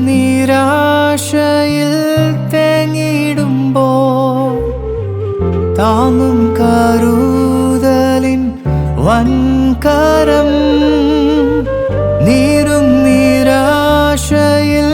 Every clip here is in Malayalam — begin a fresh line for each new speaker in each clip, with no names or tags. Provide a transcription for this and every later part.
നിരാശയിൽ തേങ്ങിടുമ്പോൾ താങ്ങും കരുതലിൻ വൻകരം. നീരും നിരാശയിൽ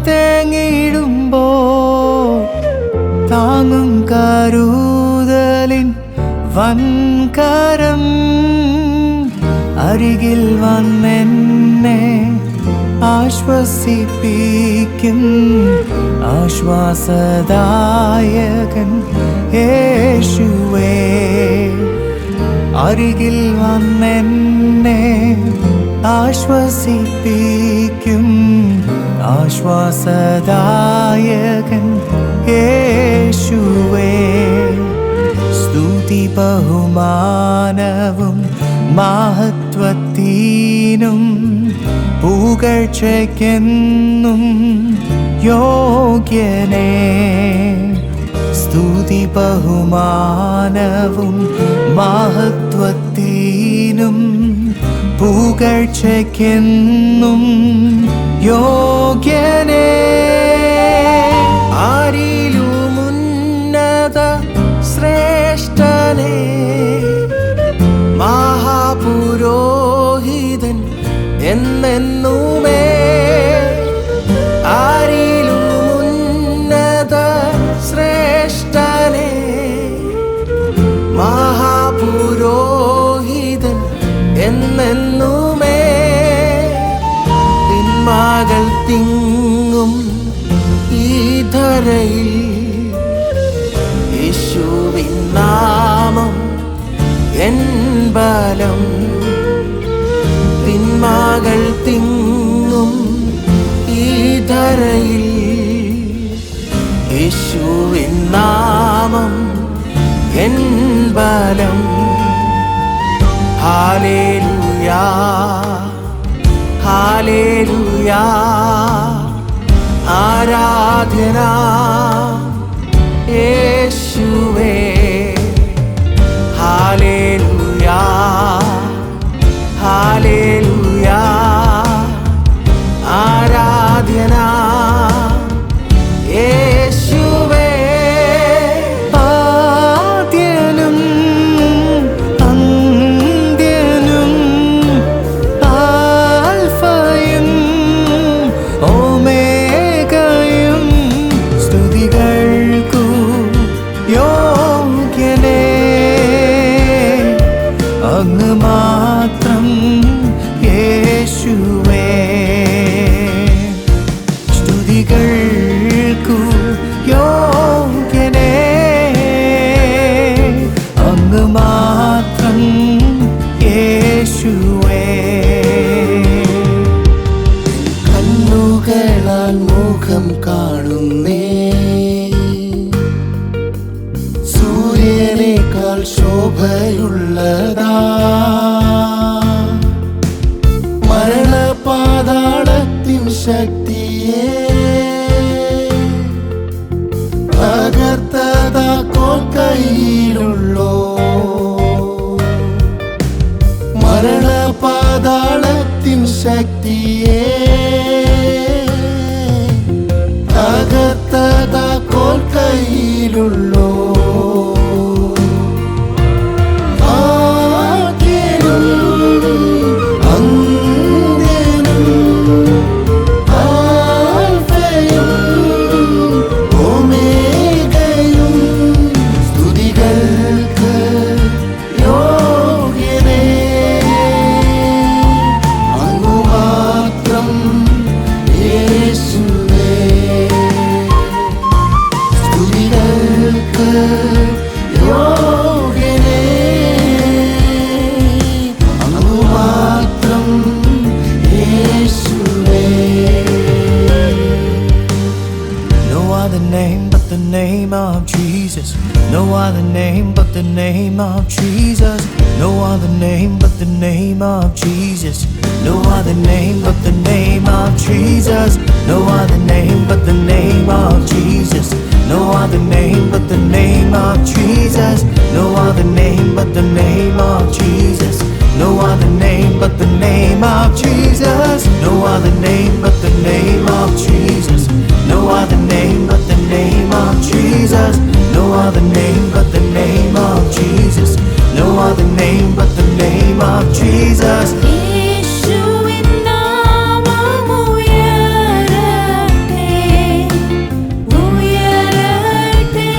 തേങ്ങിടുമ്പോൾ താങ്ങും കരുതലിൻ വൻകരം. അരികിൽ വന്നെന്നെ ആശ്വസിപ്പിക്കും ആശ്വാസദായകൻ യേശുവേ. അരികിൽ വന്നെന്നെ ആശ്വസിപ്പിക്കും ആശ്വാസദായകൻ യേശുവേ. സ്തുതി ബഹുമാനവും മഹത്വത്തിനും പുകഴ്ചയ്ക്കെന്നും യോഗ്യനേ. സ്തുതി ബഹുമാനവും മഹത്വത്തിനും പുകഴ്ചയ്ക്കെന്നും യോഗ്യനേ. ആരിലുമുന്നത ശ്രേഷ്ഠനേ, മഹാപുരോഹിതൻ എന്നെന്നുമേ. ആരിലുമുന്നത ശ്രേഷ്ഠനേ, മഹാപുരോഹിതൻ എന്നെന്നുമേ. തിന്മകൾ തിങ്ങും ഈ ധരയിൽ യേശുവിൻ നാമം എൻ ബലം. തിന്മകൾ തിങ്ങും ഈ ധരയിൽ യേശുവിൻ നാമം എൻ ബലം. ഹല്ലേലൂയാ ഹല്ലേലൂയാ ആരാധന യേശുവേ. ഹല്ലേലൂയാ ഹല്ലേലൂയാ ആരാധന യേശുവേ. ആദ്യനും അന്ത്യനും ആൽഫയും ഓമേഗയും സ്തുതികൾക്കു യോഗ്യനേ. അങ്ങ് മാത്രം യേശുവേ. സ്തുതികൾക്കു യോഗ്യനേ. അങ്ങ് മാത്രം യേശുവേ. കണ്ണുകളാൽ മുഖം കാണുന്നേ, സൂര്യനേക്കാൾ ശോഭയുള്ളതാ മരണപാതാളത്തിൻ ശക്തിയെ. തകർത്തതാ കോൽ കയ്യിലുള്ളോ. മരണപാതാളത്തിൻ ശക്തിയെ തകർത്തതാ കോൽ കയ്യിലുള്ളോ. The name of Jesus, no other name but the name of Jesus, no other name but the name of Jesus, no other name but the name of Jesus, no other name but the name of Jesus, no other name but the name of Jesus, no other name but the name of Jesus, no other name but the name of Jesus, no other name but the name of Jesus. No other name but the name of Jesus. No other name but the name of Jesus. No other name but the name of Jesus.
യേശുവിൻ നാമമുയരട്ടെ, ഉയരട്ടെ,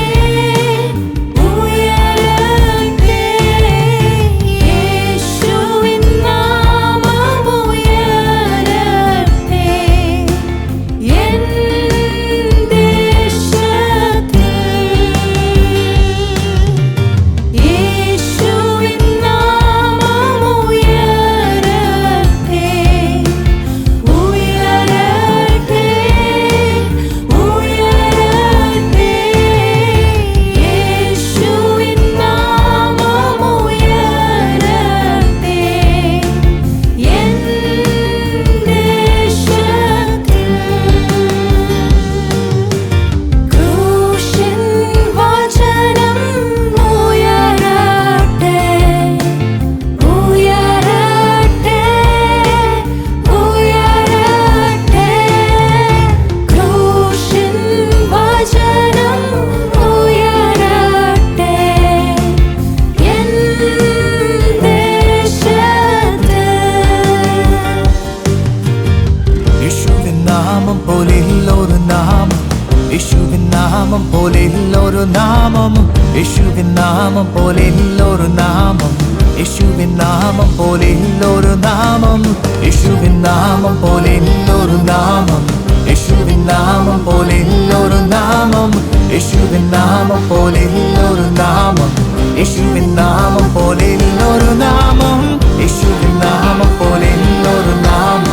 ഉയരട്ടെ. യേശുവിൻ നാമമുയരട്ടെ, എൻ ദേശത്തിൽ. യേശുവിൻ നാമമുയരട്ടെ, ഉയരട്ടെ, ഉയരട്ടെ. യേശുവിൻ നാമമുയരട്ടെ, എൻ ദേശത്തിൽ. ക്രൂശിൻ വചനം ഉയരട്ടെ, ഉയരട്ടെ, ഉയരട്ടെ. ക്രൂശിൻ വചനം ഉയരട്ടെ, എൻ ദേശത്തിൽ.
യേശുവിൻ നാമം പോലെയുള്ളൊരു നാമം, യേശുവിൻ നാമം പോലെയുള്ളൊരു നാമം, യേശുവിൻ നാമം പോലെയുള്ളൊരു നാമം, യേശുവിൻ നാമം പോലെയുള്ളൊരു നാമം, യേശുവിൻ നാമം പോലെയുള്ളൊരു നാമം, യേശുവിൻ നാമം പോലെയുള്ളൊരു നാമം, യേശുവിൻ നാമം പോലെയുള്ളൊരു നാമം, യേശുവിൻ നാമം പോലെയുള്ളൊരു നാമം, യേശുവിൻ നാമം പോലെയുള്ളൊരു നാമം,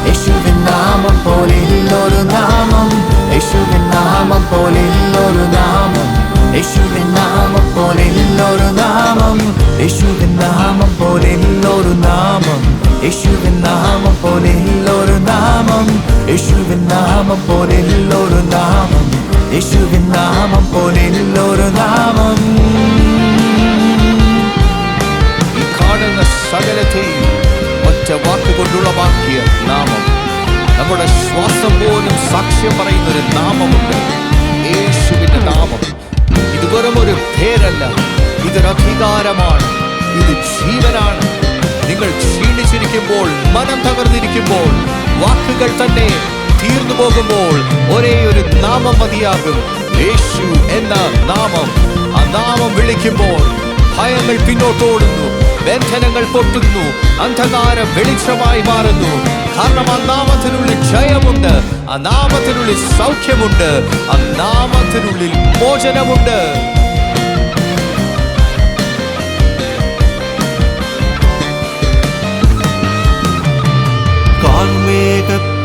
യേശുവിൻ നാമം പോലെയുള്ളൊരു നാമം, യേശുവിൻ നാമം പോലെയുള്ളൊരു നാമം, യേശുവിൻ നാമം പോലെയുള്ളൊരു നാമം, യേശുവിൻ നാമം പോലെയുള്ളൊരു നാമം, യേശുവിൻ നാമം പോലെയുള്ളൊരു നാമം, യേശുവിൻ നാമം പോലെയുള്ളൊരു നാമം, യേശുവിൻ നാമം പോലെയുള്ളൊരു നാമം.
ഈ കാണുന്ന സകലത്തെയും ഒറ്റ വാക്കുകൊണ്ടുളവാക്കിയ നാമം, നമ്മുടെ ശ്വാസം പോലും സാക്ഷ്യം പറയുന്ന ഒരു നാമമുണ്ട്, യേശുവിന്റെ നാമം. ഇത് വെറും ഒരു പേരല്ല, ഇതൊരു അധികാരമാണ്, ഇത് ജീവനാണ്. നിങ്ങൾ ക്ഷീണിച്ചിരിക്കുമ്പോൾ, മനം തകർന്നിരിക്കുമ്പോൾ, വാക്കുകൾ തന്നെ തീർന്നു പോകുമ്പോൾ ഒരേ ഒരു നാമം മതിയാകും, യേശു എന്ന നാമം. ആ നാമം വിളിക്കുമ്പോൾ ഭയങ്ങൾ പിന്നോട്ടോടുന്നു, ബന്ധനങ്ങൾ പൊട്ടുന്നു, അന്ധകാരം വെളിച്ചമായി മാറുന്നു. കാരണം ആ നാമത്തിനുള്ളിൽ ജയമുണ്ട്, ആ നാമത്തിനുള്ളിൽ സൗഖ്യമുണ്ട്, ആ നാമത്തിനുള്ളിൽ മോചനമുണ്ട്.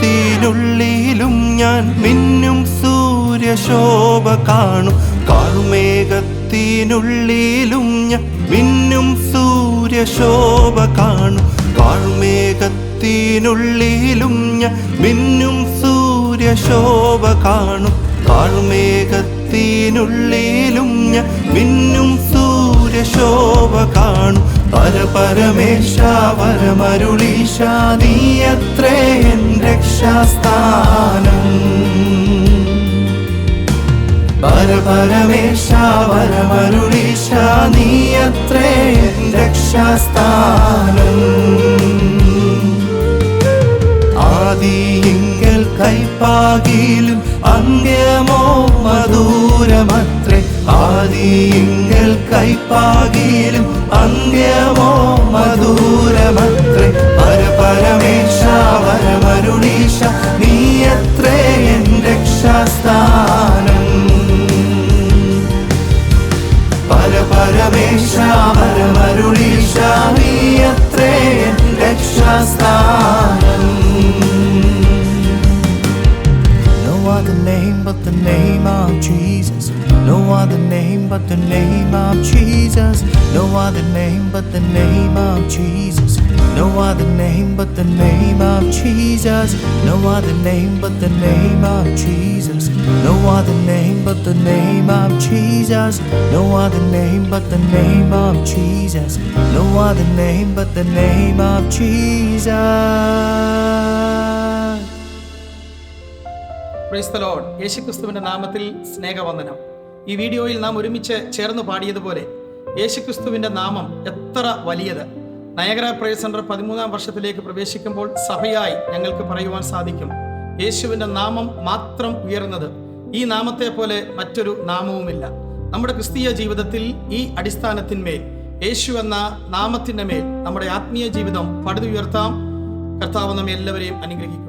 കാർമേഘത്തിനുള്ളിലും ഞാൻ മിന്നും സൂര്യശോഭ കാണും, കാർമേഘത്തിനുള്ളിലും ഞാൻ മിന്നും സൂര്യശോഭ കാണും, കാർമേഘത്തിനുള്ളിലും ഞാൻ മിന്നും സൂര്യശോഭ കാണും, കാർമേഘത്തിനുള്ളിലും ഞാൻ മിന്നും സൂര്യശോഭ കാണും. പരപരമേശ വരമരുളീശ നീയത്രേ എൻ രക്ഷാസ്ഥാനം, പരപരമേശ വരമരുളീശ നീയത്രേ എൻ രക്ഷാസ്ഥാനം. ആദിയിങ്കൽ കൈപ്പാകിലും അന്ത്യമോ മധുരമത്രേ, ആദിയിങ്കൽ കൈപ്പാകിലും അന്ത്യമോ മധുരമത്രേ. പരപരമേശ വരമരുളീശ നീയത്രേ എൻ രക്ഷാസ്ഥാനം, പരപരമേശ വരമരുളീശ നീയത്രേ എൻ രക്ഷാസ്ഥാനം.
No other name but the name of Jesus. No other name but the name of Jesus. No other name but the name of Jesus. No other name but the name of Jesus. No other name but the name of Jesus. No other name but the name of Jesus. No other name but the name of Jesus. No other name but the name of Jesus.
Praise the Lord. യേശുക്രിസ്തുവിന്റെ നാമത്തിൽ സ്നേഹവന്ദനം. ഈ വീഡിയോയിൽ നാം ഒരുമിച്ച് ചേർന്ന് പാടിയതുപോലെ യേശുക്രിസ്തുവിന്റെ നാമം എത്ര വലിയത്. നയഗ്ര പ്രേയർ സെന്റർ 13-ാം വർഷത്തിലേക്ക് പ്രവേശിക്കുമ്പോൾ സഭയായി ഞങ്ങൾക്ക് പറയുവാൻ സാധിക്കും, യേശുവിന്റെ നാമം മാത്രം ഉയർന്നത്. ഈ നാമത്തെ പോലെ മറ്റൊരു നാമവുമില്ല. നമ്മുടെ ക്രിസ്തീയ ജീവിതത്തിൽ ഈ അടിസ്ഥാനത്തിന്മേൽ, യേശു എന്ന നാമത്തിന്റെ മേൽ നമ്മുടെ ആത്മീയ ജീവിതം പടുതുയർത്താം. കർത്താവ് നമ്മെ എല്ലാവരെയും അനുഗ്രഹിക്കും.